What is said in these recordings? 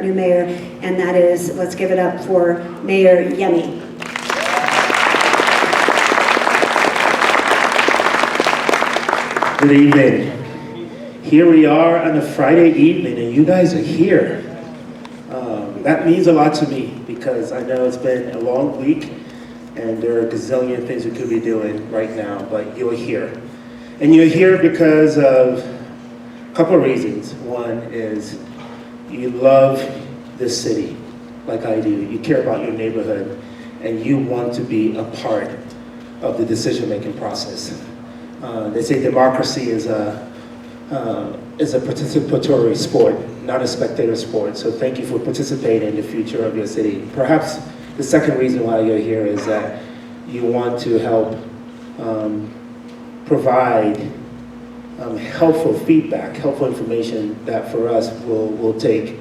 our new mayor, and that is, let's give it up for Mayor Yemi. Good evening. Here we are on a Friday evening, and you guys are here. That means a lot to me because I know it's been a long week, and there are a gazillion things we could be doing right now, but you're here. And you're here because of a couple of reasons. One is you love this city like I do. You care about your neighborhood, and you want to be a part of the decision-making process. They say democracy is a participatory sport, not a spectator sport. So thank you for participating in the future of your city. Perhaps the second reason why you're here is that you want to help provide helpful feedback, helpful information that for us will take,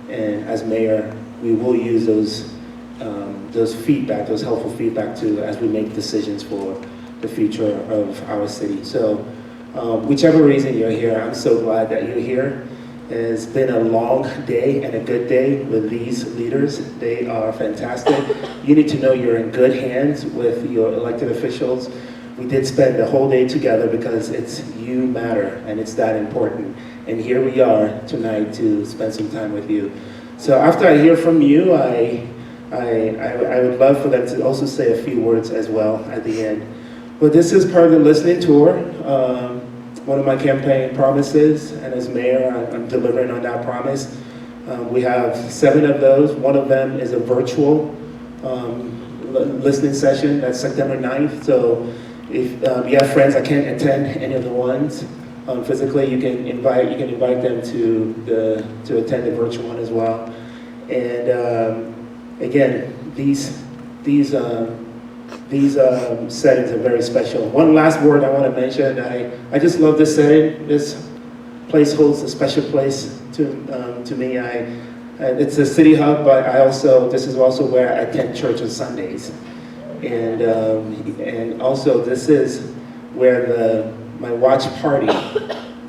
and as mayor, we will use those feedback, those helpful feedback as we make decisions for the future of our city. So whichever reason you're here, I'm so glad that you're here. It's been a long day and a good day with these leaders. They are fantastic. You need to know you're in good hands with your elected officials. We did spend the whole day together because you matter and it's that important. And here we are tonight to spend some time with you. So after I hear from you, I would love for them to also say a few words as well at the end. But this is part of the listening tour. One of my campaign promises, and as mayor, I'm delivering on that promise. We have 7 of those. One of them is a virtual listening session. That's September 9th. So if you have friends that can't attend any of the ones physically, you can invite them to attend the virtual one as well. And again, these settings are very special. One last word I want to mention, I just love this setting. This place holds a special place to me. It's a city hub, but this is also where I attend church on Sundays. And also this is where my watch party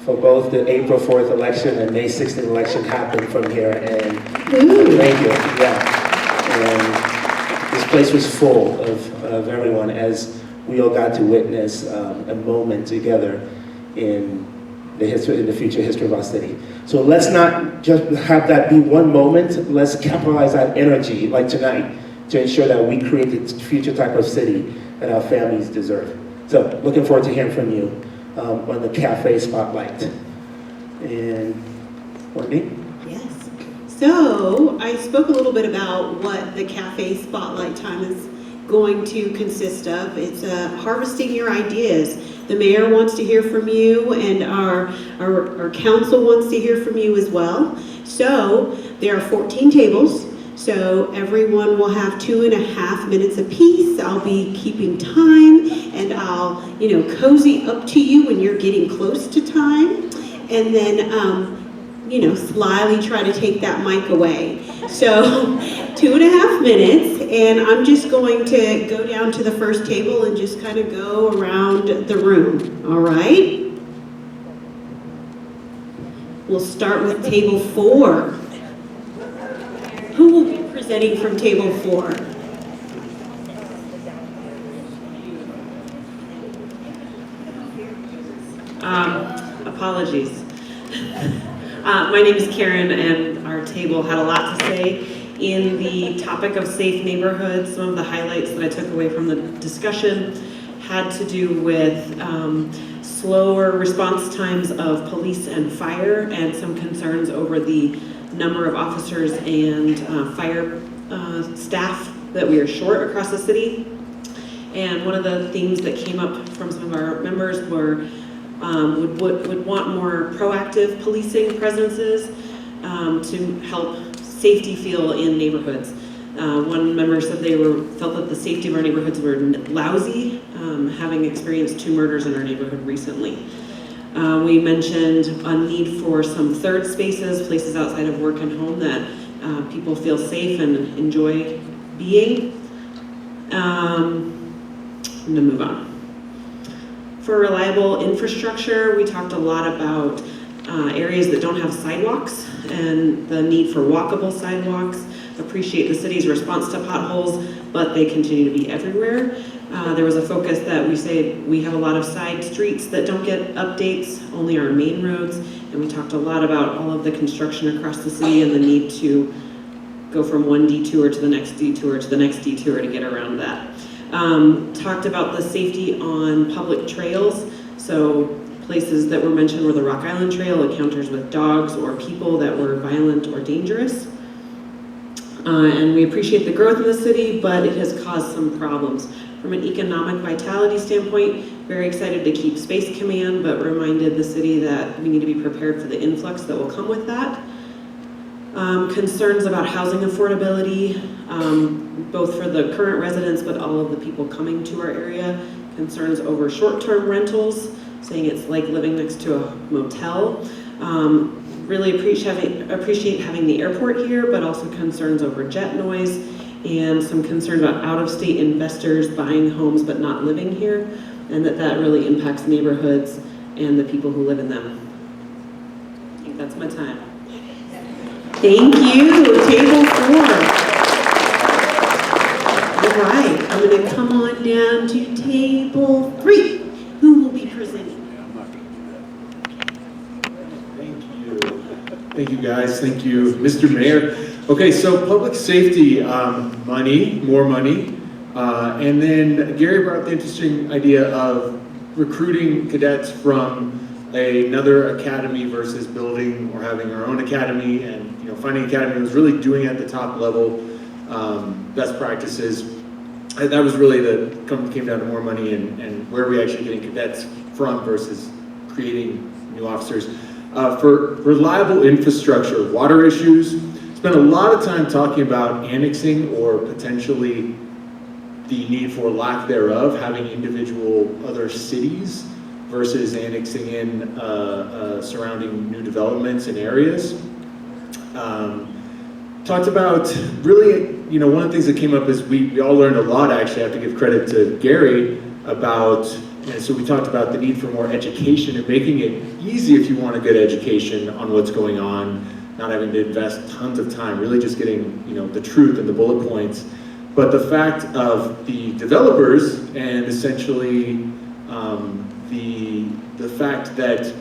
for both the April 4th election and May 16th election happened from here. And thank you, yeah. And this place was full of everyone as we all got to witness a moment together in the future history of our city. So let's not just have that be one moment, let's capitalize that energy like tonight to ensure that we create the future type of city that our families deserve. So looking forward to hearing from you on the Cafe Spotlight. And Courtney? Yes. So I spoke a little bit about what the Cafe Spotlight time is going to consist of. It's harvesting your ideas. The mayor wants to hear from you, and our council wants to hear from you as well. So there are 14 tables. So everyone will have 2.5 minutes apiece. I'll be keeping time, and I'll, cozy up to you when you're getting close to time, and then, slyly try to take that mic away. So 2.5 minutes, and I'm just going to go down to the first table and just kind of go around the room. All right? We'll start with table 4. Who will be presenting from table 4? Apologies. My name is Karen, and our table had a lot to say in the topic of safe neighborhoods. Some of the highlights that I took away from the discussion had to do with slower response times of police and fire, and some concerns over the number of officers and fire staff that we are short across the city. And one of the themes that came up from some of our members were would want more proactive policing presences to help safety feel in neighborhoods. One member said they felt that the safety of our neighborhoods were lousy, having experienced 2 murders in our neighborhood recently. We mentioned a need for some third spaces, places outside of work and home that people feel safe and enjoy being. I'm gonna move on. For reliable infrastructure, we talked a lot about areas that don't have sidewalks and the need for walkable sidewalks. Appreciate the city's response to potholes, but they continue to be everywhere. There was a focus that we say we have a lot of side streets that don't get updates, only our main roads, and we talked a lot about all of the construction across the city and the need to go from one detour to the next detour to the next detour to get around that. Talked about the safety on public trails, so places that were mentioned were the Rock Island Trail, encounters with dogs or people that were violent or dangerous. And we appreciate the growth in the city, but it has caused some problems. From an economic vitality standpoint, very excited to keep Space Command, but reminded the city that we need to be prepared for the influx that will come with that. Concerns about housing affordability, both for the current residents, but all of the people coming to our area. Concerns over short-term rentals, saying it's like living next to a motel. Really appreciate having the airport here, but also concerns over jet noise and some concerns about out-of-state investors buying homes but not living here, and that really impacts neighborhoods and the people who live in them. I think that's my time. Thank you. Table 4. All right, I'm going to come on down to table 3. Who will be presenting? Thank you, guys. Thank you, Mr. Mayor. Okay, so public safety, money, more money. And then Gary brought up the interesting idea of recruiting cadets from another academy versus building or having our own academy, and finding academy was really doing at the top level, best practices. And that was really came down to more money and where are we actually getting cadets from versus creating new officers. For reliable infrastructure, water issues, spent a lot of time talking about annexing or potentially the need for lack thereof, having individual other cities versus annexing in surrounding new developments and areas. Talked about really, one of the things that came up is we all learned a lot. Actually, I have to give credit to Gary about, and so we talked about the need for more education and making it easy if you want a good education on what's going on, not having to invest tons of time, really just getting the truth and the bullet points. But the fact of the developers and essentially the fact that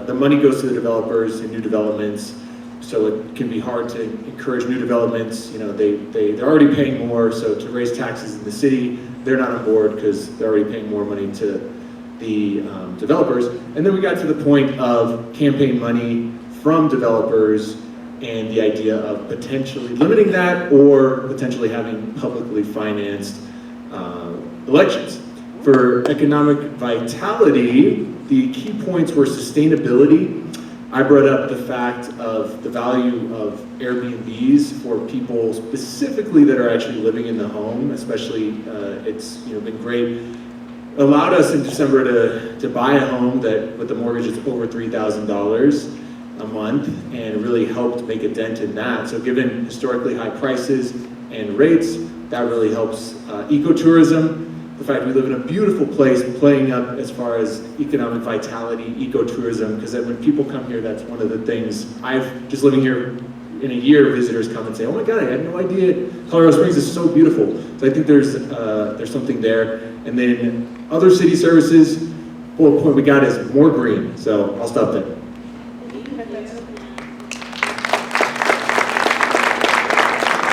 the money goes to the developers in new developments, so it can be hard to encourage new developments. They're already paying more, so to raise taxes in the city, they're not on board because they're already paying more money to the developers. And then we got to the point of campaign money from developers and the idea of potentially limiting that or potentially having publicly financed elections. For economic vitality, the key points were sustainability. I brought up the fact of the value of Airbnbs for people specifically that are actually living in the home, especially it's been great. Allowed us in December to buy a home that with a mortgage is over $3,000 a month, and it really helped make a dent in that. So given historically high prices and rates, that really helps ecotourism. The fact we live in a beautiful place, playing up as far as economic vitality, ecotourism, because when people come here, that's one of the things. Just living here in a year, visitors come and say, oh my God, I had no idea Colorado Springs is so beautiful. So I think there's something there. And then other city services, bullet point we got is more green. So I'll stop there.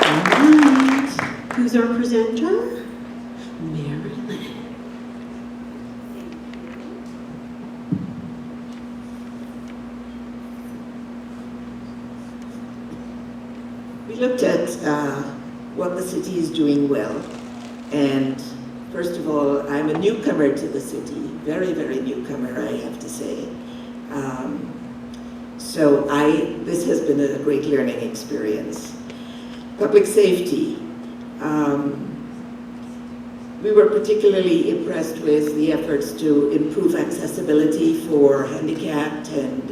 All right. Who's our presenter? We looked at what the city is doing well, and first of all, I'm a newcomer to the city, very, very newcomer, I have to say. So this has been a great learning experience. Public safety. We were particularly impressed with the efforts to improve accessibility for handicapped and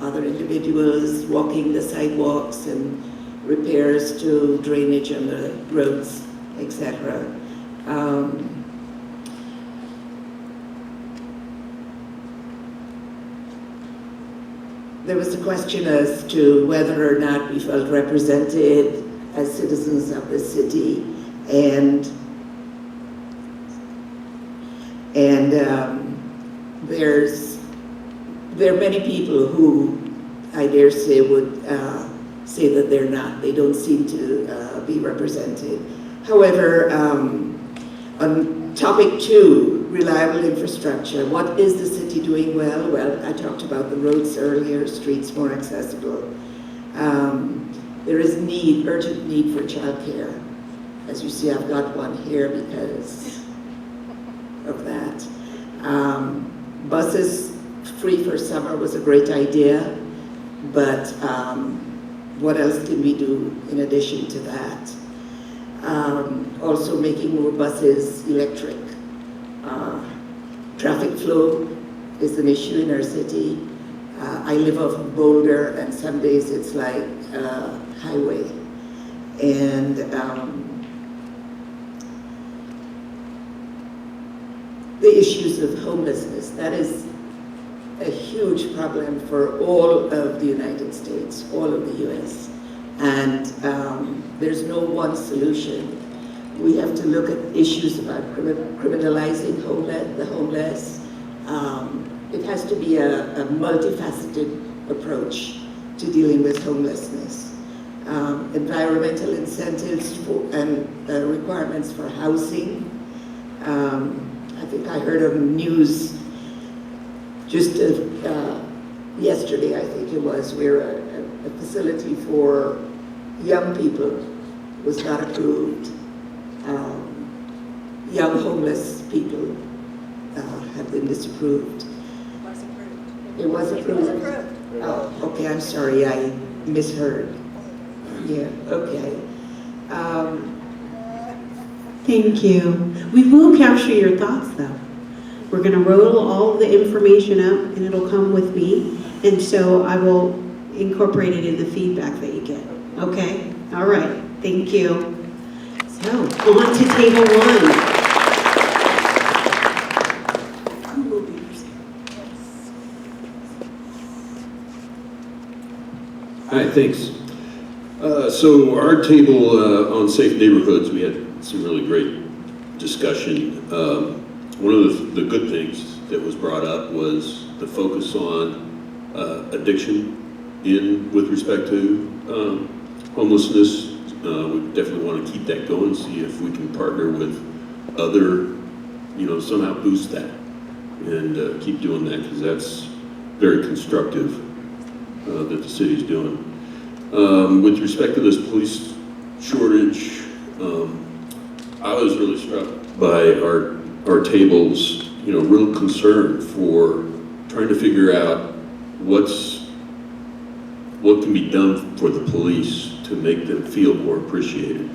other individuals, walking the sidewalks and repairs to drainage on the roads, etc. There was a question as to whether or not we felt represented as citizens of the city, and there are many people who I dare say would say that they're not. They don't seem to be represented. However, on topic 2, reliable infrastructure, what is the city doing well? Well, I talked about the roads earlier, streets more accessible. There is urgent need for childcare. As you see, I've got one here because of that. Buses free for summer was a great idea, but what else can we do in addition to that? Also making more buses electric. Traffic flow is an issue in our city. I live off of Boulder, and some days it's like a highway. And the issues of homelessness, that is a huge problem for all of the United States, all of the US. And there's no one solution. We have to look at issues about criminalizing the homeless. It has to be a multifaceted approach to dealing with homelessness. Environmental incentives and requirements for housing. I think I heard on the news just yesterday, I think it was, where a facility for young people was not approved. Young homeless people have been disapproved. It was approved. Oh, okay, I'm sorry, I misheard. Yeah, okay. Thank you. We will capture your thoughts, though. We're going to roll all of the information up, and it'll come with me. And so I will incorporate it in the feedback that you get. Okay? All right. Thank you. So, on to table 1. Who will be presenting? Hi, thanks. So our table on safe neighborhoods, we had some really great discussion. One of the good things that was brought up was the focus on addiction with respect to homelessness. We definitely want to keep that going, see if we can partner with other, somehow boost that and keep doing that, because that's very constructive that the city's doing. With respect to this police shortage, I was really struck by our table's, real concern for trying to figure out what can be done for the police to make them feel more appreciated.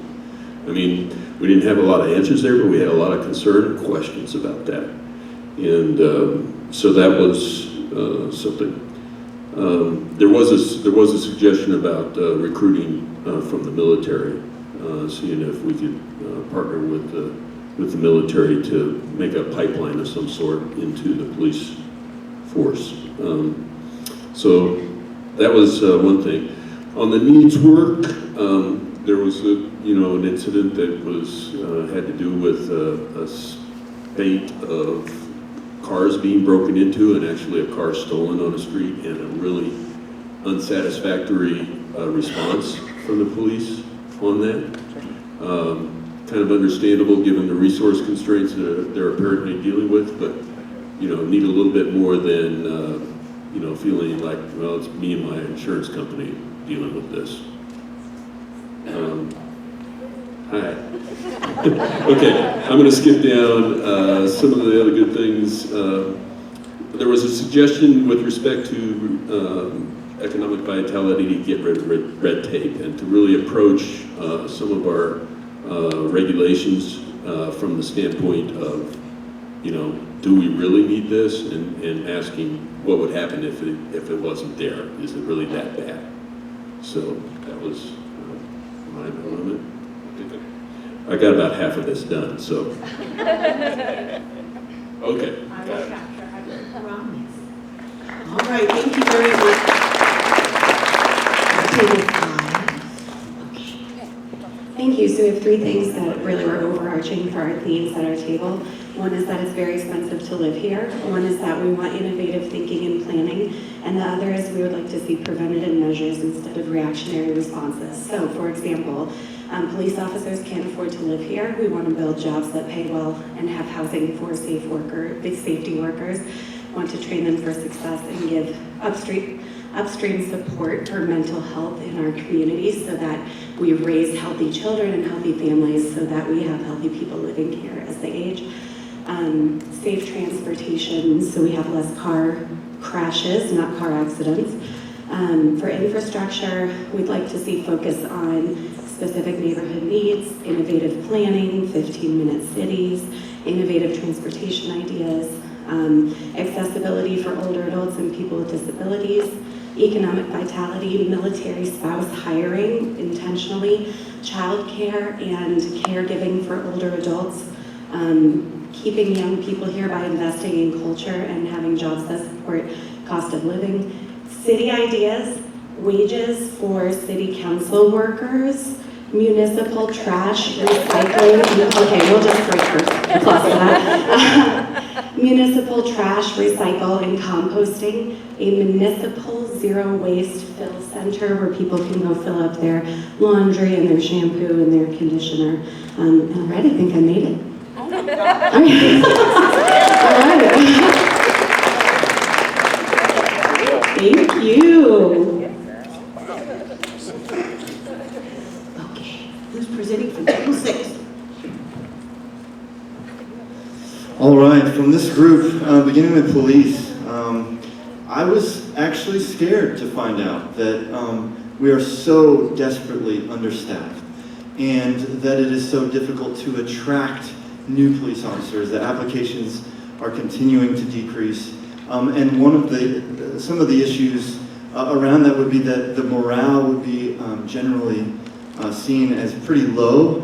I mean, we didn't have a lot of answers there, but we had a lot of concern and questions about that. And so that was something. There was a suggestion about recruiting from the military, seeing if we could partner with the military to make a pipeline of some sort into the police force. So that was one thing. On the needs work, there was an incident that was had to do with a spate of cars being broken into, and actually a car stolen on the street, and a really unsatisfactory response from the police on that. Kind of understandable given the resource constraints that they're apparently dealing with, but need a little bit more than feeling like, well, it's me and my insurance company dealing with this. Hi. Okay, I'm going to skip down some of the other good things. There was a suggestion with respect to economic vitality to get rid of red tape and to really approach some of our regulations from the standpoint of, do we really need this? And asking what would happen if it wasn't there? Is it really that bad? So that was my element. I got about half of this done, so. Okay. All right, thank you very much. Table 5. Okay. Thank you. So we have three things that really were overarching for our themes at our table. One is that it's very expensive to live here. One is that we want innovative thinking and planning. And the other is we would like to see preventative measures instead of reactionary responses. So, for example, police officers can't afford to live here. We want to build jobs that pay well and have housing for safety workers. Want to train them for success and give upstream support for mental health in our communities so that we raise healthy children and healthy families so that we have healthy people living here as they age. Safe transportation so we have less car crashes, not car accidents. For infrastructure, we'd like to see focus on specific neighborhood needs, innovative planning, 15-minute cities, innovative transportation ideas, accessibility for older adults and people with disabilities, economic vitality, military spouse hiring intentionally, childcare and caregiving for older adults, keeping young people here by investing in culture and having jobs that support cost of living, city ideas, wages for city council workers, municipal trash recycling, okay, we'll just break first, plus that. Municipal trash, recycle, and composting, a municipal zero waste fill center where people can go fill up their laundry and their shampoo and their conditioner. And all right, I think I made it. All right. All right. Thank you. Okay, who's presenting from table 6? All right, from this group, beginning with police, I was actually scared to find out that we are so desperately understaffed and that it is so difficult to attract new police officers, that applications are continuing to decrease. And some of the issues around that would be that the morale would be generally seen as pretty low.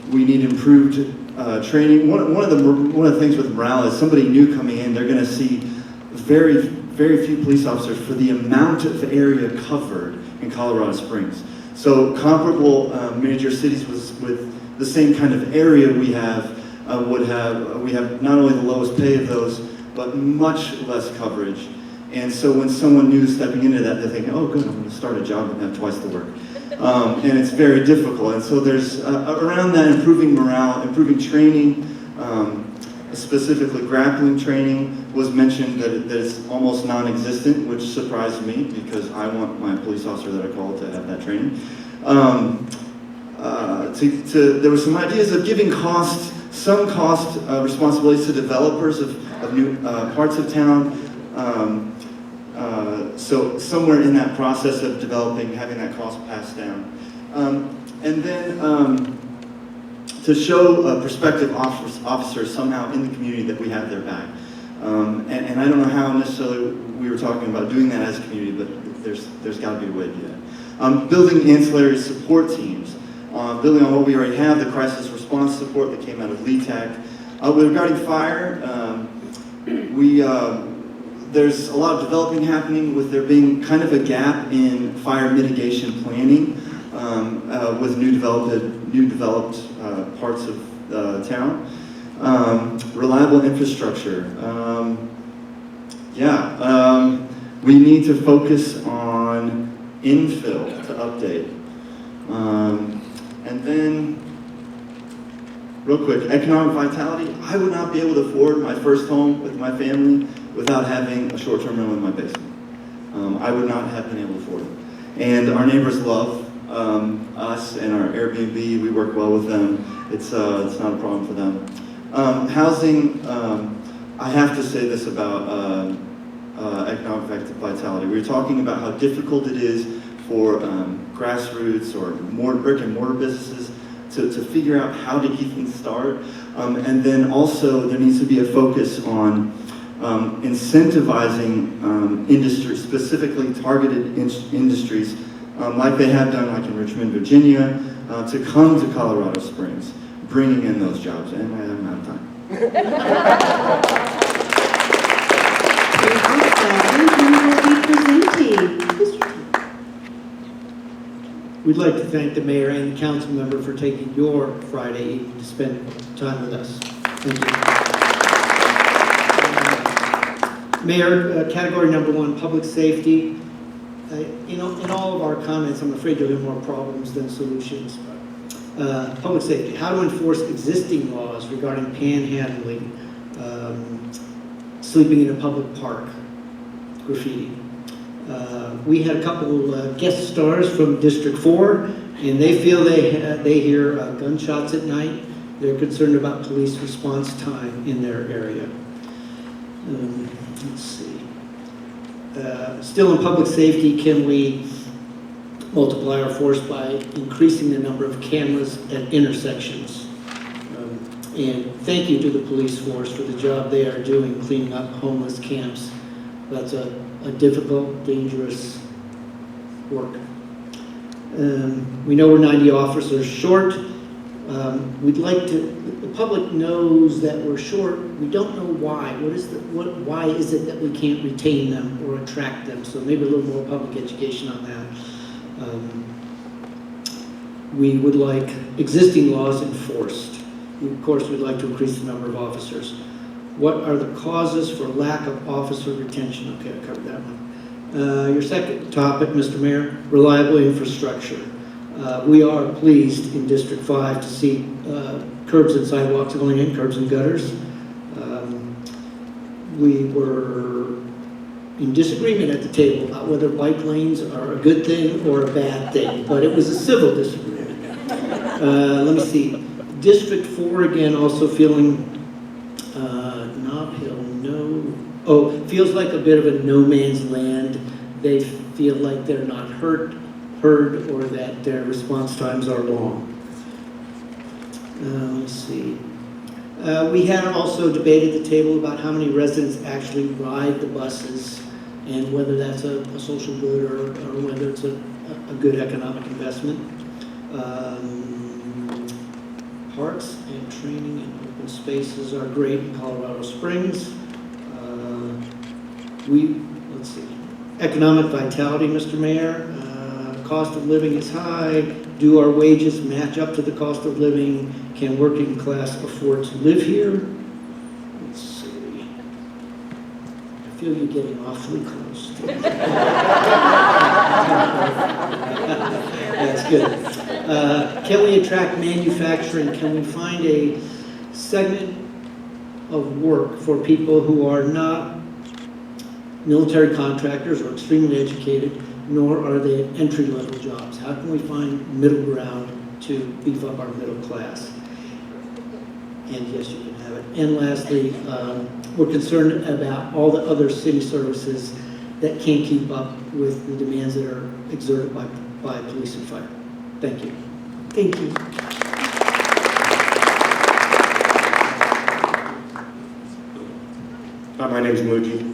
We need improved training. One of the things with morale is somebody new coming in, they're going to see very, very few police officers for the amount of area covered in Colorado Springs. So comparable major cities with the same kind of area we have not only the lowest pay of those, but much less coverage. And so when someone new is stepping into that, they're thinking, oh good, I'm going to start a job and have twice the work. And it's very difficult. And so there's, around that, improving morale, improving training, specifically grappling training was mentioned that it's almost non-existent, which surprised me because I want my police officer that I call to have that training. There were some ideas of giving some cost responsibilities to developers of new parts of town. So somewhere in that process of developing, having that cost passed down. And then to show prospective officers somehow in the community that we have their back. And I don't know how necessarily we were talking about doing that as a community, but there's got to be a way to do that. Building ancillary support teams. Building on what we already have, the crisis response support that came out of LETAC. Regarding fire, there's a lot of developing happening with there being kind of a gap in fire mitigation planning with new developed parts of town. Reliable infrastructure. We need to focus on infill to update. And then, real quick, economic vitality. I would not be able to afford my first home with my family without having a short-term rental in my basement. I would not have been able to afford it. And our neighbors love us and our Airbnb. We work well with them. It's not a problem for them. Housing, I have to say this about economic vitality. We were talking about how difficult it is for grassroots or brick and mortar businesses to figure out how to even start. And then also there needs to be a focus on incentivizing industry, specifically targeted industries, like they have done, like in Richmond, Virginia, to come to Colorado Springs, bringing in those jobs. And I'm out of time. Who will be presenting? we'd like to thank the mayor and the council member for taking your Friday evening to spend time with us. Thank you. Mayor, category number 1, public safety. In all of our comments, I'm afraid you'll hear more problems than solutions. Public safety, how to enforce existing laws regarding panhandling, sleeping in a public park, graffiti. We had a couple guest stars from District 4, and they feel they hear gunshots at night. They're concerned about police response time in their area. Let's see. Still in public safety, can we multiply our force by increasing the number of cameras at intersections? And thank you to the police force for the job they are doing cleaning up homeless camps. That's a difficult, dangerous work. We know we're 90 officers short. We'd like to, the public knows that we're short. We don't know why. Why is it that we can't retain them or attract them? So maybe a little more public education on that. We would like existing laws enforced. Of course, we'd like to increase the number of officers. What are the causes for lack of officer retention? Okay, I covered that one. Your second topic, Mr. Mayor, reliable infrastructure. We are pleased in District 5 to see curbs and sidewalks going in, curbs and gutters. We were in disagreement at the table about whether bike lanes are a good thing or a bad thing, but it was a civil disagreement. Let me see. District 4 again, also feeling Nob Hill, feels like a bit of a no man's land. They feel like they're not heard, or that their response times are long. Let's see. We had also debated at the table about how many residents actually ride the buses and whether that's a social good or whether it's a good economic investment. Parks and training and open spaces are great in Colorado Springs. Let's see. Economic vitality, Mr. Mayor. Cost of living is high. Do our wages match up to the cost of living? Can working class afford to live here? Let's see. I feel you're getting awfully close. That's good. Can we attract manufacturing? Can we find a segment of work for people who are not military contractors or extremely educated, nor are they entry-level jobs? How can we find middle ground to beef up our middle class? And yes, you can have it. And lastly, we're concerned about all the other city services that can't keep up with the demands that are exerted by police and fire. Thank you. Thank you. Hi, my name is Muji.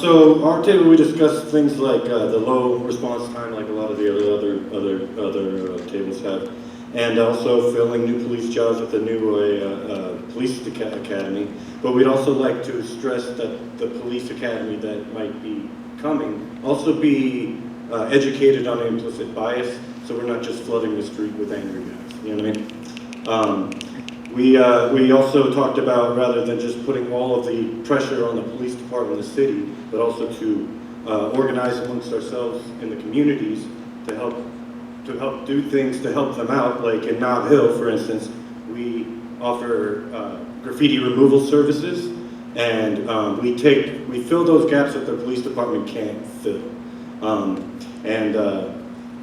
So our table, we discussed things like the low response time, like a lot of the other tables have, and also filling new police jobs with a new police academy. But we'd also like to stress that the police academy that might be coming also be educated on implicit bias, so we're not just flooding the street with angry guys. You know what I mean? We also talked about, rather than just putting all of the pressure on the police department in the city, but also to organize amongst ourselves in the communities to help do things to help them out. Like in Nob Hill, for instance, we offer graffiti removal services, and we fill those gaps that the police department can't fill.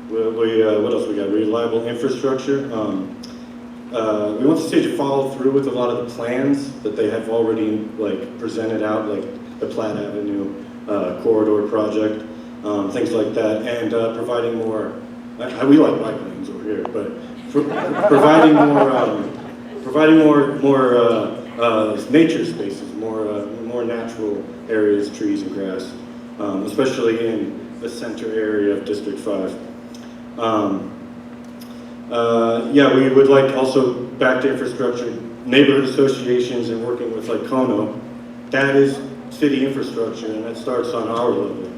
What else we got? Reliable infrastructure. We want the city to follow through with a lot of the plans that they have already presented out, like the Platte Avenue corridor project, things like that, and providing more. We like bike lanes over here, but providing more nature spaces, more natural areas, trees and grass, especially in the center area of District 5. We would like also back to infrastructure, neighborhood associations and working with like Kono. That is city infrastructure, and that starts on our level.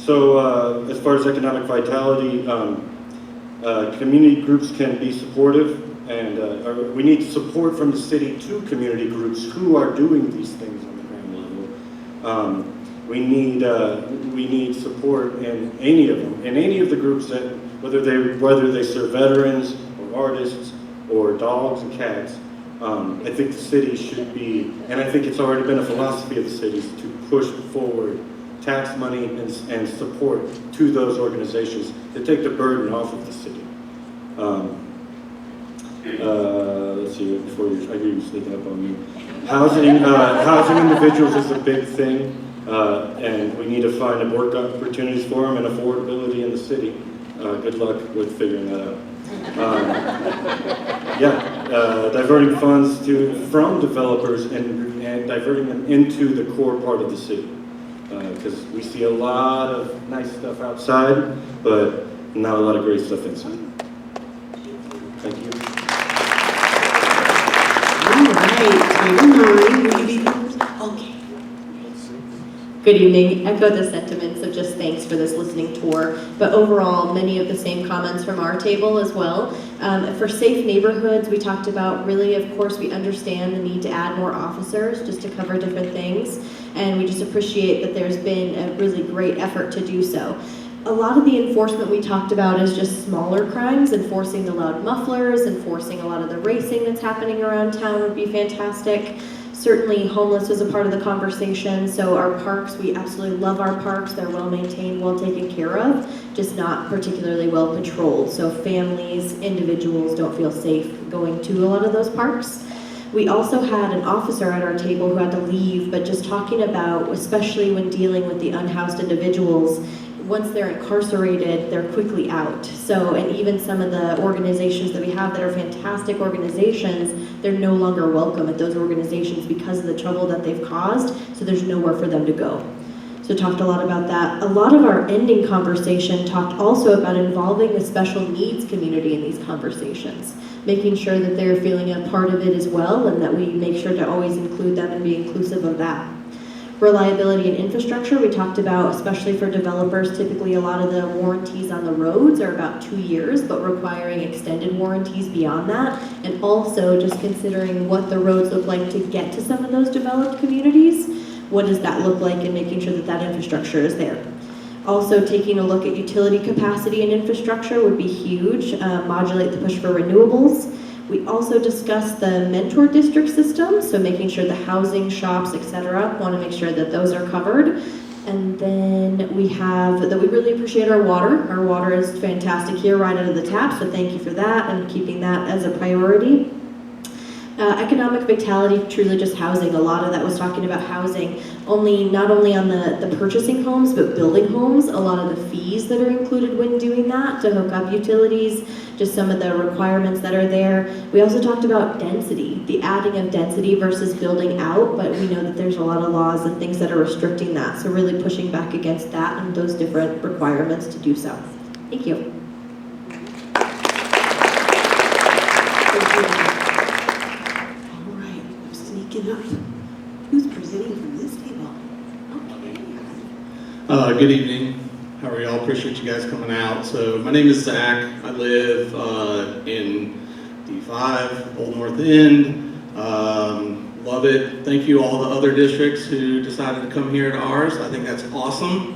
So as far as economic vitality, community groups can be supportive, and we need support from the city to community groups who are doing these things on the ground level. We need support in any of them, in any of the groups that, whether they serve veterans or artists or dogs and cats. I think the city should be, and I think it's already been a philosophy of the cities to push forward tax money and support to those organizations to take the burden off of the city. Let's see, before I hear you sneaking up on me. Housing individuals is a big thing, and we need to find work opportunities for them and affordability in the city. Good luck with figuring that out. Diverting funds from developers and diverting them into the core part of the city. Because we see a lot of nice stuff outside, but not a lot of great stuff inside. Thank you. All right, timer 9, will you be okay. Good evening. Echo the sentiments of just thanks for this listening tour, but overall, many of the same comments from our table as well. For safe neighborhoods, we talked about really, of course, we understand the need to add more officers just to cover different things, and we just appreciate that there's been a really great effort to do so. A lot of the enforcement we talked about is just smaller crimes, enforcing the loud mufflers, enforcing a lot of the racing that's happening around town would be fantastic. Certainly homeless was a part of the conversation, so our parks, we absolutely love our parks. They're well maintained, well taken care of, just not particularly well patrolled. So families, individuals don't feel safe going to a lot of those parks. We also had an officer at our table who had to leave, but just talking about, especially when dealing with the unhoused individuals, once they're incarcerated, they're quickly out. So, and even some of the organizations that we have that are fantastic organizations, they're no longer welcome at those organizations because of the trouble that they've caused, so there's nowhere for them to go. So talked a lot about that. A lot of our ending conversation talked also about involving the special needs community in these conversations, making sure that they're feeling a part of it as well, and that we make sure to always include them and be inclusive of that. Reliability and infrastructure, we talked about, especially for developers, typically a lot of the warranties on the roads are about 2 years, but requiring extended warranties beyond that, and also just considering what the roads look like to get to some of those developed communities. What does that look like, and making sure that that infrastructure is there. Also taking a look at utility capacity and infrastructure would be huge, modulate the push for renewables. We also discussed the mentor district system, so making sure the housing, shops, etc. want to make sure that those are covered. And then we have that we really appreciate our water. Our water is fantastic here right out of the tap, so thank you for that and keeping that as a priority. Economic vitality, truly just housing. A lot of that was talking about housing, not only on the purchasing homes, but building homes. A lot of the fees that are included when doing that to hook up utilities, just some of the requirements that are there. We also talked about density, the adding of density versus building out, but we know that there's a lot of laws and things that are restricting that. So really pushing back against that and those different requirements to do so. Thank you. Up. Who's presenting from this table? Okay. Good evening. How are y'all? Appreciate you guys coming out. So my name is Zach. I live in D5, Old North End. Love it. Thank you all the other districts who decided to come here to ours. I think that's awesome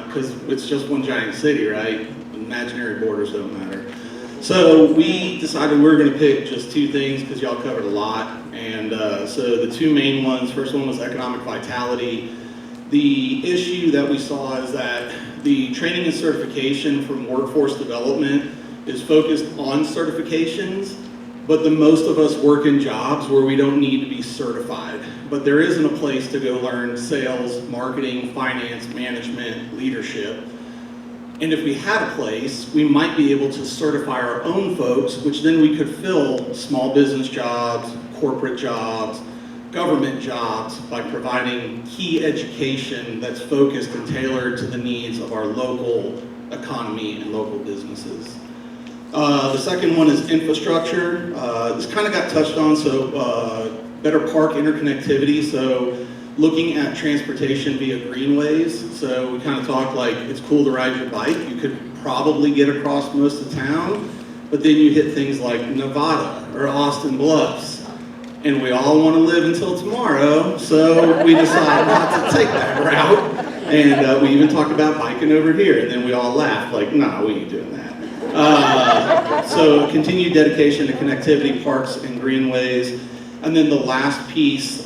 because it's just one giant city, right? Imaginary borders don't matter. So we decided we were going to pick just 2 things because y'all covered a lot. And so the 2 main ones, first one was economic vitality. The issue that we saw is that the training and certification from workforce development is focused on certifications, but the most of us work in jobs where we don't need to be certified. But there isn't a place to go learn sales, marketing, finance, management, leadership. And if we had a place, we might be able to certify our own folks, which then we could fill small business jobs, corporate jobs, government jobs by providing key education that's focused and tailored to the needs of our local economy and local businesses. The second one is infrastructure. This kind of got touched on, so better park interconnectivity. So looking at transportation via greenways. So we kind of talked like it's cool to ride your bike. You could probably get across most of town, but then you hit things like Nevada or Austin Bluffs. And we all want to live until tomorrow, so we decide not to take that route. And we even talked about biking over here, and then we all laughed like, nah, we ain't doing that. So continued dedication to connectivity, parks, and greenways. And then the last piece,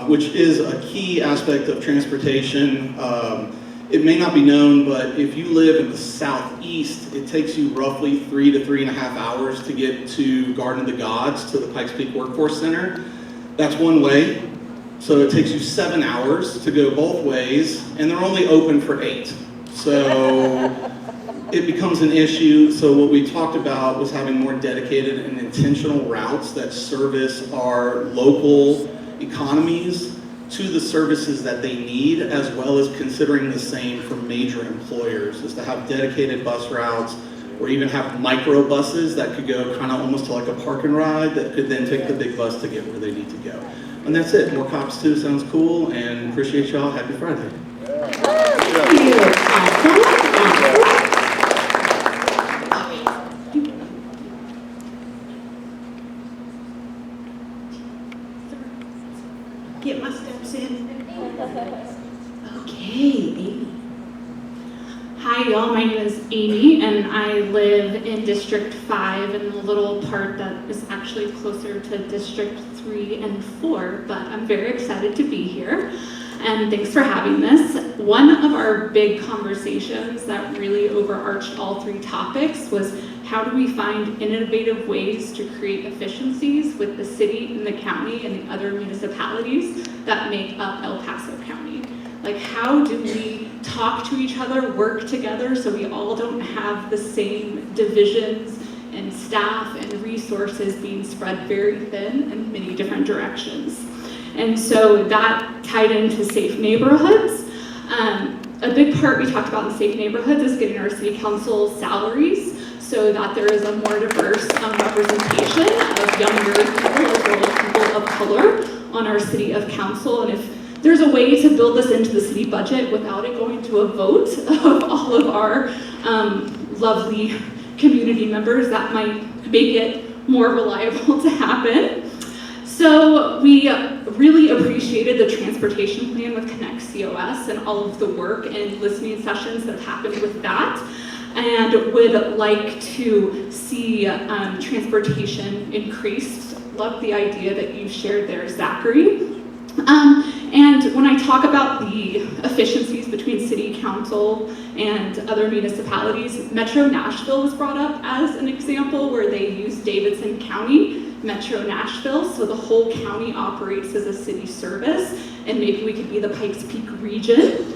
which is a key aspect of transportation, it may not be known, but if you live in the southeast, it takes you roughly 3 to 3.5 hours to get to Garden of the Gods, to the Pikes Peak Workforce Center. That's one way. So it takes you 7 hours to go both ways, and they're only open for 8. So it becomes an issue. So what we talked about was having more dedicated and intentional routes that service our local economies to the services that they need, as well as considering the same for major employers, is to have dedicated bus routes, or even have micro buses that could go kind of almost to like a park and ride that could then take the big bus to get where they need to go. And that's it. More Cops Too sounds cool, and appreciate y'all. Happy Friday. Get my steps in. Okay, Amy. Hi y'all, my name is Amy and I live in District 5 in the little part that is actually closer to District 3 and 4, but I'm very excited to be here and thanks for having this. One of our big conversations that really overarched all 3 topics was how do we find innovative ways to create efficiencies with the city and the county and the other municipalities that make up El Paso County? Like, how do we talk to each other, work together so we all don't have the same divisions and staff and resources being spread very thin in many different directions? And so that tied into safe neighborhoods. A big part we talked about in safe neighborhoods is getting our city council salaries so that there is a more diverse representation of younger people as well as people of color on our city of council. And if there's a way to build this into the city budget without it going to a vote of all of our lovely community members, that might make it more reliable to happen. So we really appreciated the transportation plan with Connect COS and all of the work and listening sessions that have happened with that, and would like to see transportation increased. Love the idea that you shared there, Zachary. And when I talk about the efficiencies between city council and other municipalities, Metro Nashville was brought up as an example where they use Davidson County, Metro Nashville, so the whole county operates as a city service, and maybe we could be the Pikes Peak region.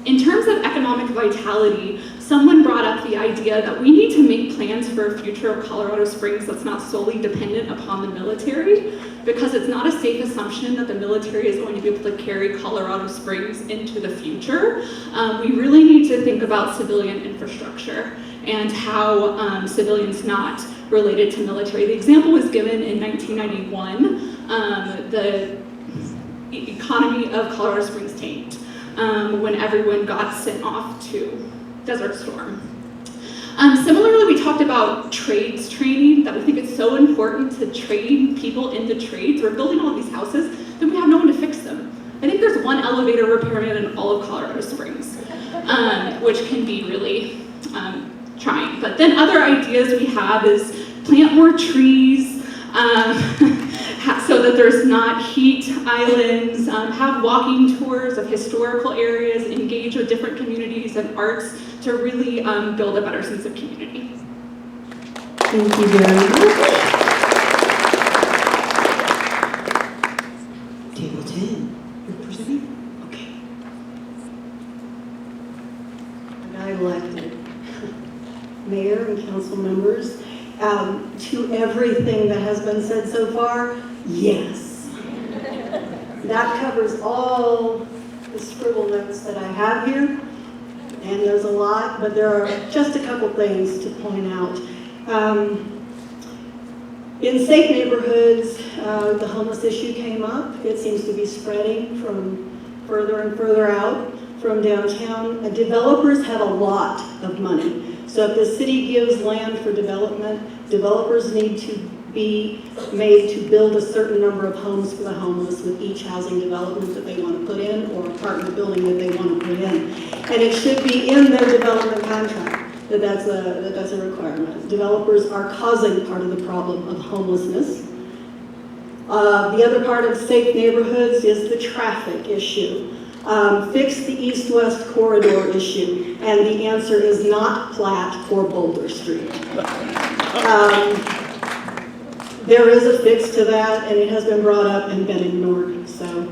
In terms of economic vitality, someone brought up the idea that we need to make plans for a future of Colorado Springs that's not solely dependent upon the military, because it's not a safe assumption that the military is going to be able to carry Colorado Springs into the future. We really need to think about civilian infrastructure and how civilians not related to military. The example was given in 1991. The economy of Colorado Springs tanked when everyone got sent off to Desert Storm. Similarly, we talked about trades training, that we think it's so important to train people into trades. We're building all these houses, then we have no one to fix them. I think there's one elevator repairman in all of Colorado Springs, which can be really trying. But then other ideas we have is plant more trees, so that there's not heat islands, have walking tours of historical areas, engage with different communities and arts to really build a better sense of community. Thank you very much. Table 10, you're presenting? Okay. And I elected mayor and council members. To everything that has been said so far, yes. That covers all the scribble notes that I have here, and there's a lot, but there are just a couple things to point out. In safe neighborhoods, the homeless issue came up. It seems to be spreading from further and further out from downtown. Developers have a lot of money. So if the city gives land for development, developers need to be made to build a certain number of homes for the homeless with each housing development that they want to put in or apartment building that they want to put in. And it should be in their development contract that that's a requirement. Developers are causing part of the problem of homelessness. The other part of safe neighborhoods is the traffic issue. Fix the east-west corridor issue, and the answer is not Platt or Boulder Street. There is a fix to that, and it has been brought up and been ignored. So,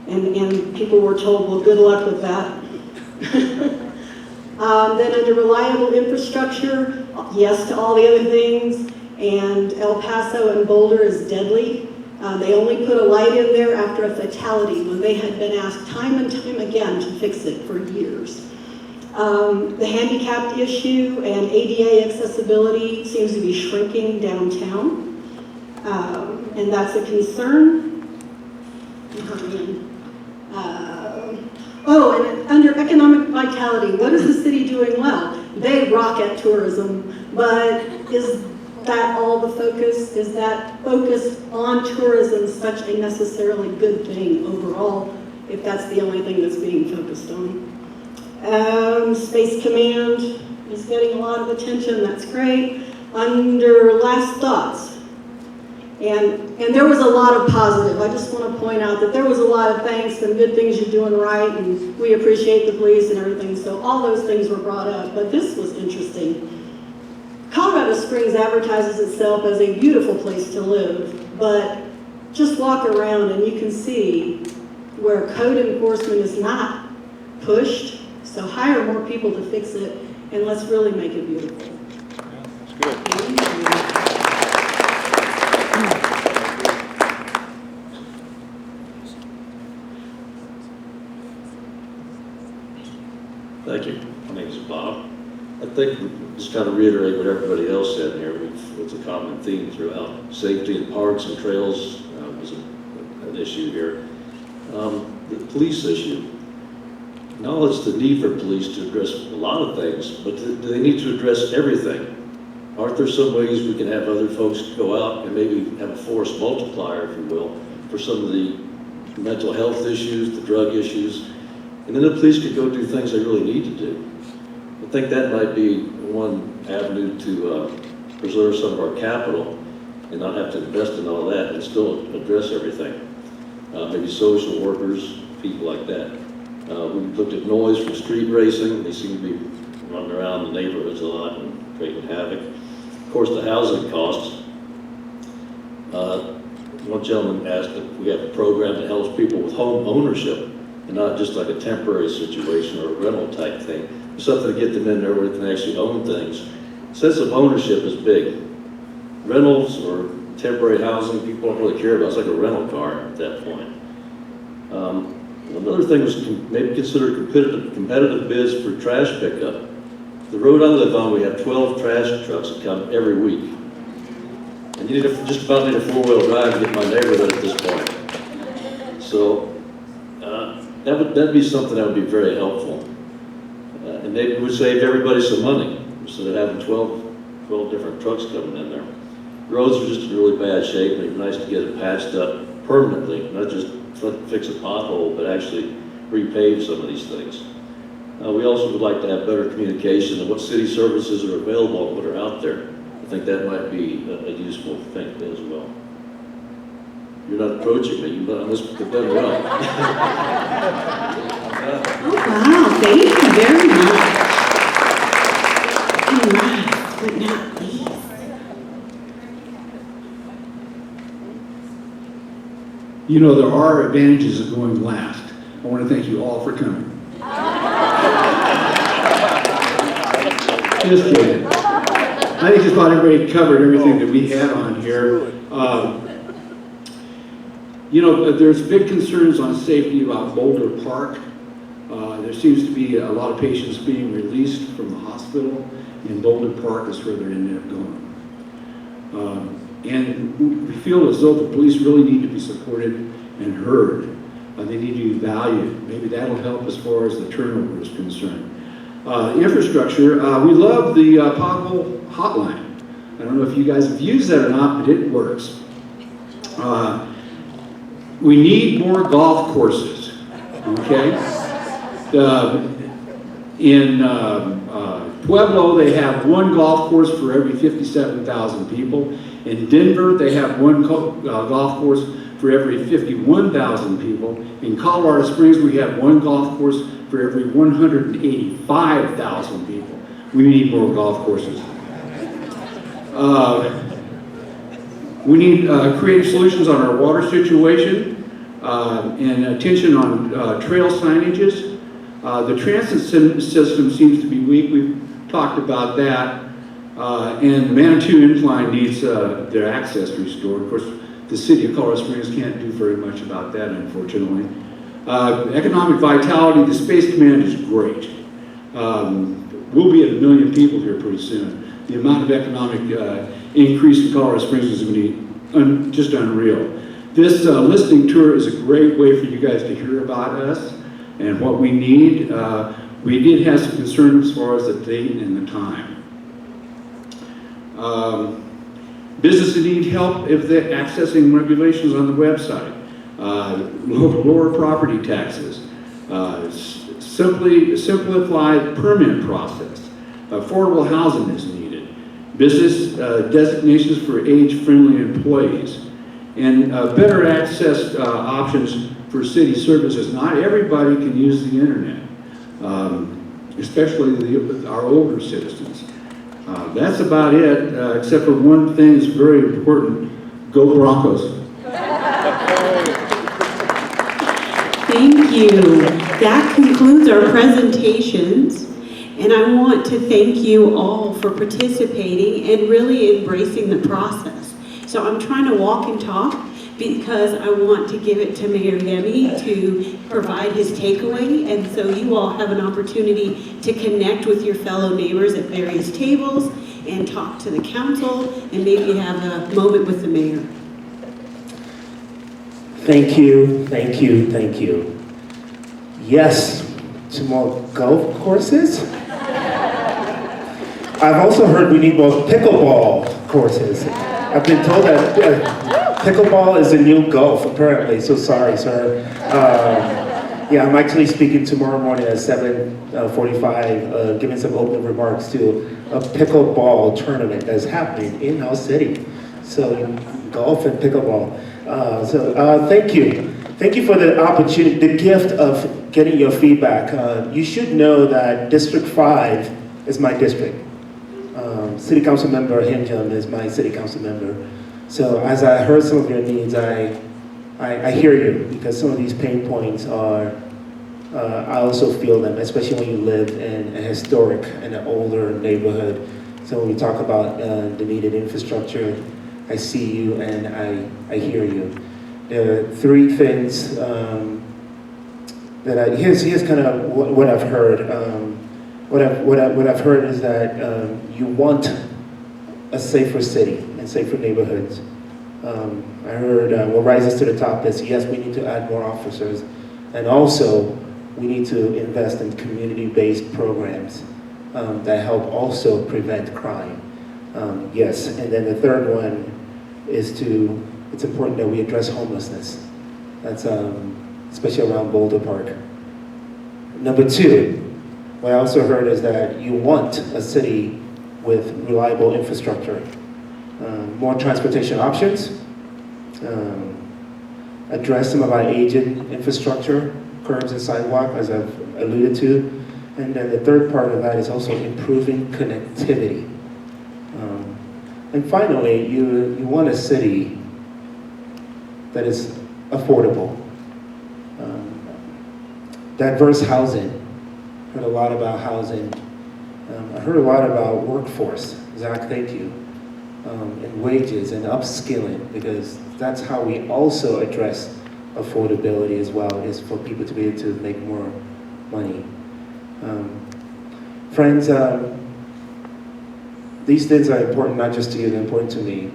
and people were told, well, good luck with that. Then under reliable infrastructure, yes to all the other things, and El Paso and Boulder is deadly. They only put a light in there after a fatality when they had been asked time and time again to fix it for years. The handicapped issue and ADA accessibility seems to be shrinking downtown, and that's a concern. And under economic vitality, what is the city doing well? They rocket tourism, but is that all the focus? Is that focus on tourism such a necessarily good thing overall, if that's the only thing that's being focused on? Space Command is getting a lot of attention, that's great. Under last thoughts, and there was a lot of positive. I just want to point out that there was a lot of thanks and good things you're doing right, and we appreciate the police and everything, so all those things were brought up, but this was interesting. Colorado Springs advertises itself as a beautiful place to live, but just walk around and you can see where code enforcement is not pushed. So hire more people to fix it, and let's really make it beautiful. That's good. Thank you. My name is Bob. I think just kind of reiterate what everybody else said here. It's a common theme throughout. Safety in parks and trails is an issue here. The police issue. Acknowledge the need for police to address a lot of things, but do they need to address everything? Aren't there some ways we can have other folks go out and maybe have a force multiplier, if you will, for some of the mental health issues, the drug issues, and then the police could go do things they really need to do? I think that might be one avenue to preserve some of our capital and not have to invest in all that and still address everything. Maybe social workers, people like that. We looked at noise from street racing. They seem to be running around the neighborhoods a lot and creating havoc. Of course, the housing costs. One gentleman asked if we have a program that helps people with home ownership and not just like a temporary situation or a rental type thing. Something to get them in there where they can actually own things. Sense of ownership is big. Rentals or temporary housing, people don't really care about. It's like a rental car at that point. Another thing was maybe consider competitive bids for trash pickup. The road I live on, we have 12 trash trucks that come every week. And you just about need a four-wheel drive to get my neighborhood at this point. So that'd be something that would be very helpful. And maybe would save everybody some money instead of having 12 different trucks coming in there. Roads are just in really bad shape, and it'd be nice to get it patched up permanently, not just fix a pothole, but actually repave some of these things. We also would like to have better communication of what city services are available and what are out there. I think that might be a useful thing as well. You're not approaching me, you must have done well. Oh, wow, thank you very much. And last but not least. You know, there are advantages of going last. I want to thank you all for coming. Just kidding. I think just about everybody covered everything that we had on here. You know, there's big concerns on safety about Boulder Park. There seems to be a lot of patients being released from the hospital, and Boulder Park is where they ended up going. And we feel as though the police really need to be supported and heard. They need to be valued. Maybe that'll help as far as the turnover is concerned. Infrastructure, we love the pothole hotline. I don't know if you guys have used that or not, but it works. We need more golf courses, okay? In Pueblo, they have one golf course for every 57,000 people. In Denver, they have one golf course for every 51,000 people. In Colorado Springs, we have one golf course for every 185,000 people. We need more golf courses. We need creative solutions on our water situation and attention on trail signages. The transit system seems to be weak. We've talked about that. And the Manitou Incline needs their access restored. Of course, the city of Colorado Springs can't do very much about that, unfortunately. Economic vitality, the Space Command is great. We'll be at 1 million people here pretty soon. The amount of economic increase in Colorado Springs is going to be just unreal. This listening tour is a great way for you guys to hear about us and what we need. We did have some concerns as far as the date and the time. Businesses need help if they're accessing regulations on the website. Lower property taxes. Simplified permit process. Affordable housing is needed. Business designations for age-friendly employees. And better access options for city services. Not everybody can use the internet, especially our older citizens. That's about it, except for one thing that's very important. Go Broncos. Thank you. That concludes our presentations. And I want to thank you all for participating and really embracing the process. So I'm trying to walk and talk because I want to give it to Mayor Yemi to provide his takeaway. And so you all have an opportunity to connect with your fellow neighbors at various tables and talk to the council and maybe have a moment with the mayor. Thank you, thank you, thank you. Yes, to more golf courses. I've also heard we need more pickleball courses. I've been told that pickleball is the new golf, apparently, so sorry, sir. Yeah, I'm actually speaking tomorrow morning at 7:45, giving some opening remarks to a pickleball tournament that's happening in our city. So, golf and pickleball. Thank you. Thank you for the opportunity, the gift of getting your feedback. You should know that District 5 is my district. City Council Member Hinjum is my City Council member. So as I heard some of your needs, I hear you, because some of these pain points are, I also feel them, especially when you live in a historic and an older neighborhood. So when we talk about the needed infrastructure, I see you and I hear you. There are three things that here's kind of what I've heard. What I've heard is that you want a safer city and safer neighborhoods. I heard what rises to the top is, yes, we need to add more officers, and also we need to invest in community-based programs that help also prevent crime. Yes, and then the third one is it's important that we address homelessness. That's especially around Boulder Park. Number two, what I also heard is that you want a city with reliable infrastructure, more transportation options, address some of our aging infrastructure, curbs and sidewalk, as I've alluded to. And then the third part of that is also improving connectivity. And finally, you want a city that is affordable. Diverse housing. Heard a lot about housing. I heard a lot about workforce. Zach, thank you. And wages and upskilling, because that's how we also address affordability as well, is for people to be able to make more money. Friends, these things are important not just to you, they're important to me.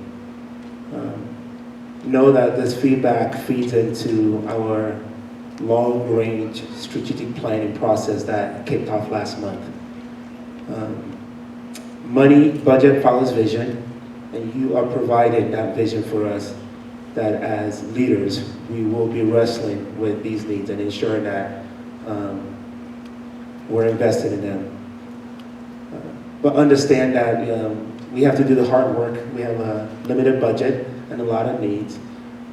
know that this feedback feeds into our long-range strategic planning process that kicked off last month. Money, budget follows vision, and you are providing that vision for us, that as leaders, we will be wrestling with these needs and ensuring that we're invested in them. But understand that we have to do the hard work. We have a limited budget and a lot of needs.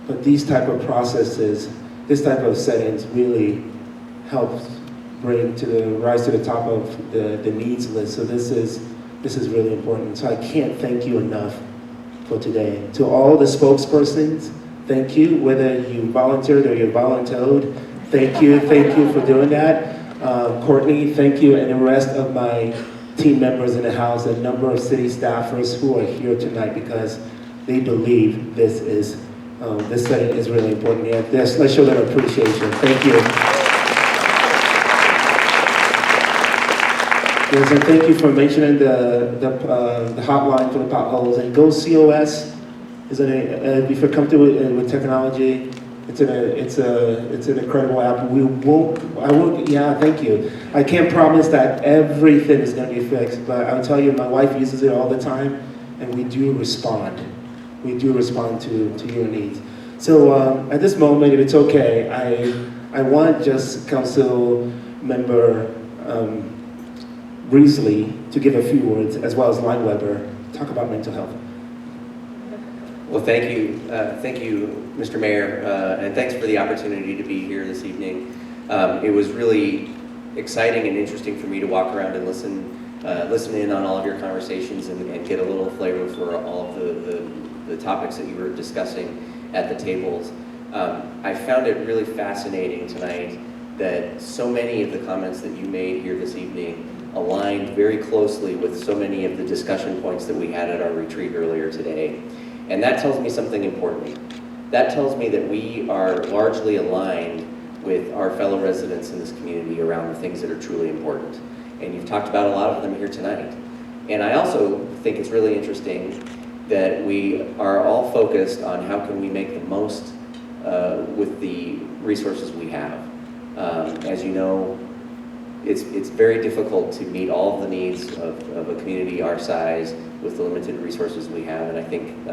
But these type of processes, this type of settings really helps rise to the top of the needs list. So this is really important. So I can't thank you enough for today. To all the spokespersons, thank you. Whether you volunteered or you're volunteered, thank you for doing that. Courtney, thank you, and the rest of my team members in the House, a number of city staffers who are here tonight because they believe this setting is really important. Yeah, let's show them appreciation. Thank you. Yes, and thank you for mentioning the hotline for the potholes. And Go COS is if you're comfortable with technology, it's an incredible app. Yeah, thank you. I can't promise that everything is going to be fixed, but I'll tell you, my wife uses it all the time, and we do respond. We do respond to your needs. So at this moment, if it's okay, I want just Council Member Breesley to give a few words, as well as Line Weber, talk about mental health. Well, thank you, Mr. Mayor, and thanks for the opportunity to be here this evening. It was really exciting and interesting for me to walk around and listen in on all of your conversations and get a little flavor for all of the topics that you were discussing at the tables. I found it really fascinating tonight that so many of the comments that you made here this evening aligned very closely with so many of the discussion points that we had at our retreat earlier today. And that tells me something important. That tells me that we are largely aligned with our fellow residents in this community around the things that are truly important. And you've talked about a lot of them here tonight. And I also think it's really interesting that we are all focused on how can we make the most with the resources we have. As you know, it's very difficult to meet all of the needs of a community our size with the limited resources we have, and I think,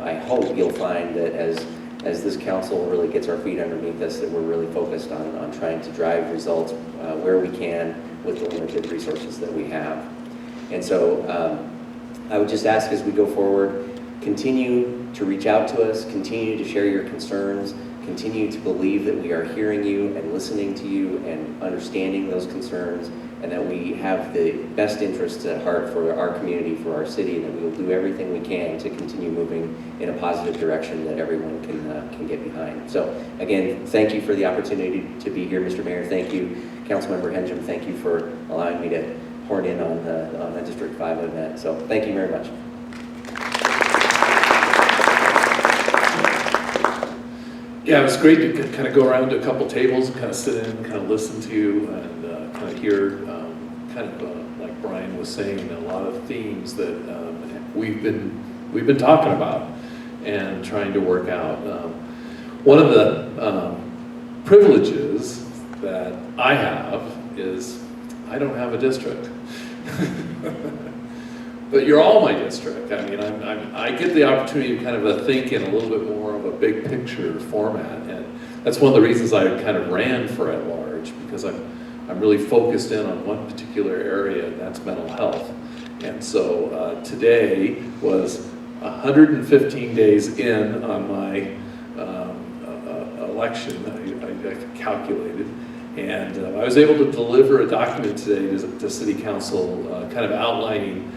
I hope you'll find that as this council really gets our feet underneath us, that we're really focused on trying to drive results where we can with the limited resources that we have. And so I would just ask as we go forward, continue to reach out to us, continue to share your concerns, continue to believe that we are hearing you and listening to you and understanding those concerns, and that we have the best interests at heart for our community, for our city, and that we will do everything we can to continue moving in a positive direction that everyone can get behind. So again, thank you for the opportunity to be here, Mr. Mayor. Thank you, Councilmember Henjum. Thank you for allowing me to horn in on the District 5 event. So thank you very much. Yeah, it was great to kind of go around to a couple tables and kind of sit in and kind of listen to you and kind of hear, like Brian was saying, a lot of themes that we've been talking about and trying to work out. One of the privileges that I have is I don't have a district. But you're all my district. I mean, I get the opportunity to kind of think in a little bit more of a big picture format, and that's one of the reasons I kind of ran for at large, because I'm really focused in on one particular area, and that's mental health. And so today was 115 days in on my election, I calculated, and I was able to deliver a document today to City Council kind of outlining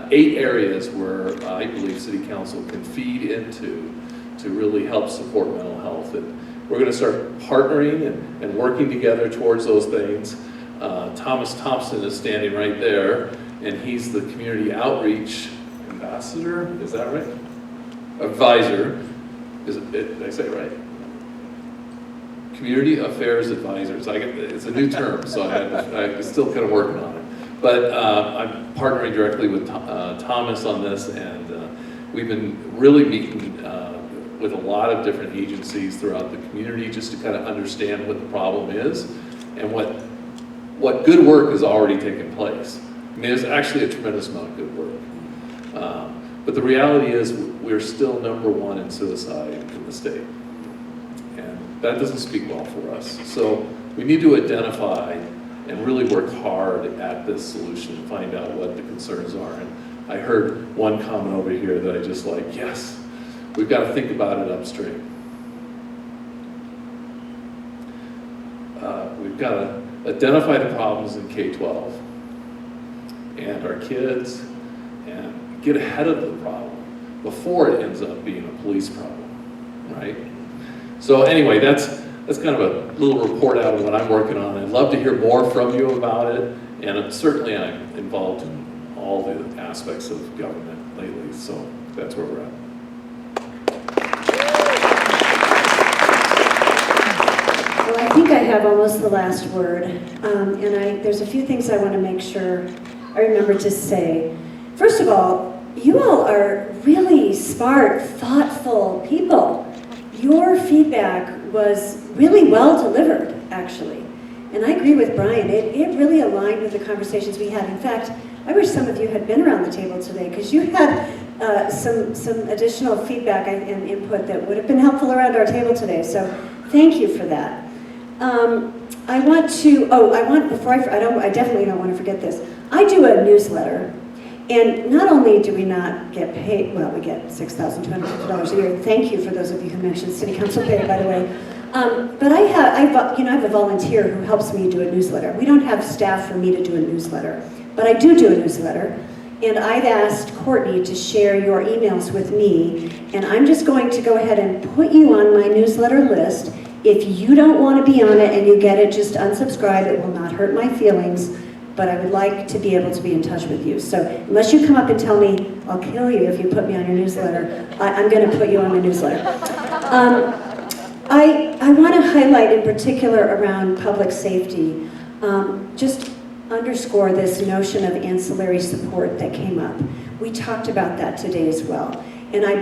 8 areas where I believe City Council can feed into to really help support mental health. And we're going to start partnering and working together towards those things. Thomas Thompson is standing right there, and he's the community outreach ambassador, is that right? Advisor, did I say it right? Community Affairs Advisors. It's a new term, so I'm still kind of working on it. But I'm partnering directly with Thomas on this, and We've been really meeting with a lot of different agencies throughout the community just to kind of understand what the problem is and what good work has already taken place. I mean, there's actually a tremendous amount of good work. But the reality is we're still #1 in suicide in the state. And that doesn't speak well for us. So we need to identify and really work hard at this solution, find out what the concerns are. And I heard one comment over here that I just like, yes, we've got to think about it upstream. We've got to identify the problems in K-12 and our kids and get ahead of the problem before it ends up being a police problem, right? So anyway, that's kind of a little report out of what I'm working on. I'd love to hear more from you about it, and certainly I'm involved in all the aspects of government lately, so that's where we're at. Well, I think I have almost the last word, and there's a few things I want to make sure I remember to say. First of all, you all are really smart, thoughtful people. Your feedback was really well delivered, actually. And I agree with Brian, it really aligned with the conversations we had. In fact, I wish some of you had been around the table today, because you had some additional feedback and input that would have been helpful around our table today. So thank you for that. I definitely don't want to forget this. I do a newsletter, and not only do we not get paid, well, we get $6,250 a year. Thank you for those of you who mentioned city council pay, by the way. But I have a volunteer who helps me do a newsletter. We don't have staff for me to do a newsletter, but I do a newsletter. And I've asked Courtney to share your emails with me, and I'm just going to go ahead and put you on my newsletter list. If you don't want to be on it and you get it, just unsubscribe. It will not hurt my feelings, but I would like to be able to be in touch with you. So unless you come up and tell me, I'll kill you if you put me on your newsletter, I'm going to put you on my newsletter. I want to highlight in particular around public safety, just underscore this notion of ancillary support that came up. We talked about that today as well. And I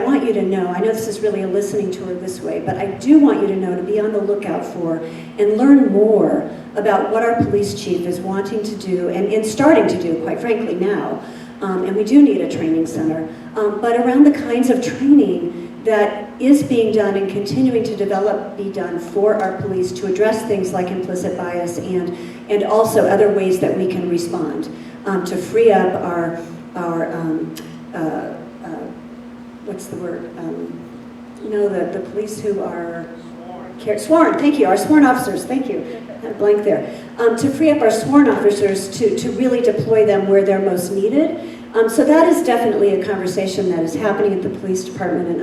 want you to know, I know this is really a listening tour this way, but I do want you to know to be on the lookout for and learn more about what our police chief is wanting to do and starting to do, quite frankly, now. And we do need a training center, but around the kinds of training that is being done and continuing to be done for our police to address things like implicit bias and also other ways that we can respond to free up our what's the word? The police who are sworn. Thank you, our sworn officers. Thank you. I had a blank there. To free up our sworn officers to really deploy them where they're most needed. So that is definitely a conversation that is happening at the police department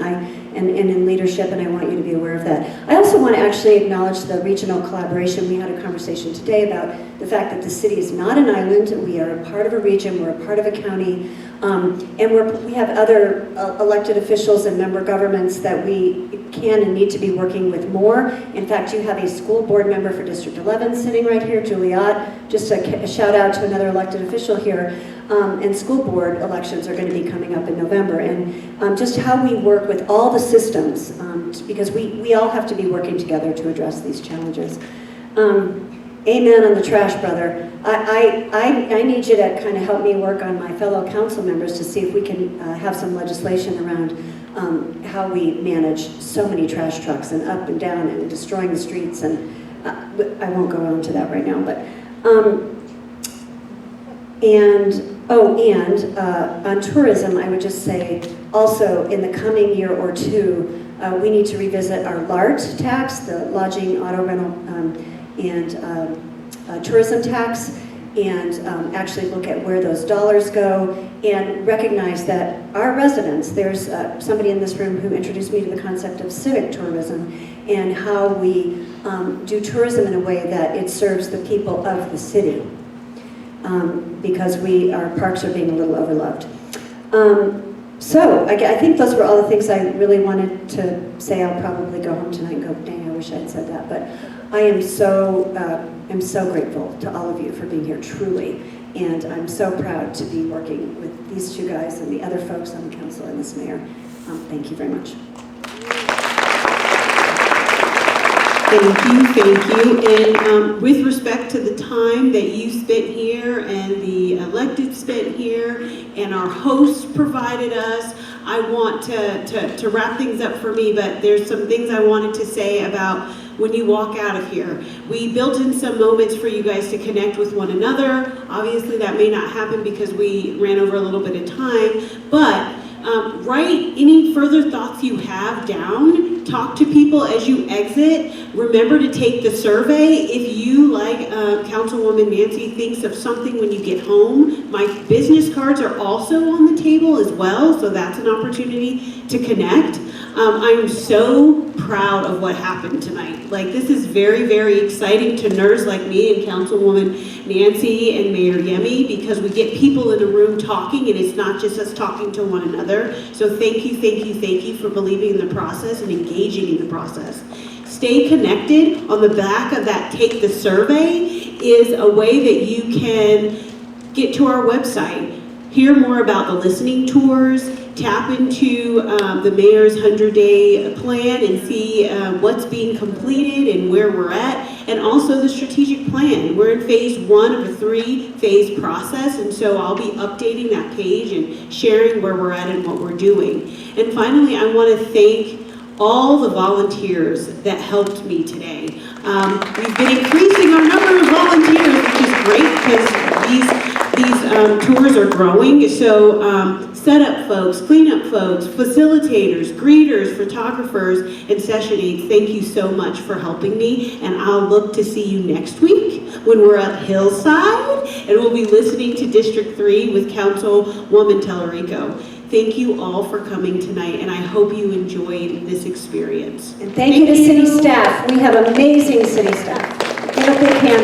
and in leadership, and I want you to be aware of that. I also want to actually acknowledge the regional collaboration. We had a conversation today about the fact that the city is not an island. We are a part of a region, we're a part of a county, and we have other elected officials and member governments that we can and need to be working with more. In fact, you have a school board member for District 11 sitting right here, Juliet. Just a shout out to another elected official here. And school board elections are going to be coming up in November. And just how we work with all the systems, because we all have to be working together to address these challenges. Amen on the trash, brother. I need you to kind of help me work on my fellow council members to see if we can have some legislation around how we manage so many trash trucks and up and down and destroying the streets. And I won't go on to that right now, but on tourism, I would just say also in the coming year or two, we need to revisit our LART tax, the lodging, auto rental, and tourism tax, and actually look at where those dollars go and recognize that our residents, there's somebody in this room who introduced me to the concept of civic tourism and how we do tourism in a way that it serves the people of the city. Because our parks are being a little overloved. So I think those were all the things I really wanted to say. I'll probably go home tonight and go, dang, I wish I had said that. But I am so grateful to all of you for being here, truly. And I'm so proud to be working with these two guys and the other folks on the council and this mayor. Thank you very much. Thank you. And with respect to the time that you spent here and the elected spent here and our host provided us, I want to wrap things up for me, but there's some things I wanted to say about when you walk out of here. We built in some moments for you guys to connect with one another. Obviously that may not happen because we ran over a little bit of time, but write any further thoughts you have down. Talk to people as you exit. Remember to take the survey. If you, like Councilwoman Nancy, thinks of something when you get home, my business cards are also on the table as well, so that's an opportunity to connect. I'm so proud of what happened tonight. Like, this is very, very exciting to nerds like me and Councilwoman Nancy and Mayor Yemi, because we get people in the room talking and it's not just us talking to one another. So thank you, thank you, thank you for believing in the process and engaging in the process. Stay connected. On the back of that Take the Survey is a way that you can get to our website, hear more about the listening tours, tap into the mayor's 100-day plan and see what's being completed and where we're at, and also the strategic plan. We're in phase 1 of a 3-phase process, and so I'll be updating that page and sharing where we're at and what we're doing. And finally, I want to thank all the volunteers that helped me today. We've been increasing our number of volunteers, which is great because these tours are growing. So setup folks, cleanup folks, facilitators, greeters, photographers, and session aides, thank you so much for helping me. And I'll look to see you next week when we're at Hillside, and we'll be listening to District 3 with Councilwoman Tellerico. Thank you all for coming tonight, and I hope you enjoyed this experience. And thank you to city staff. We have amazing city staff. Give a big hand.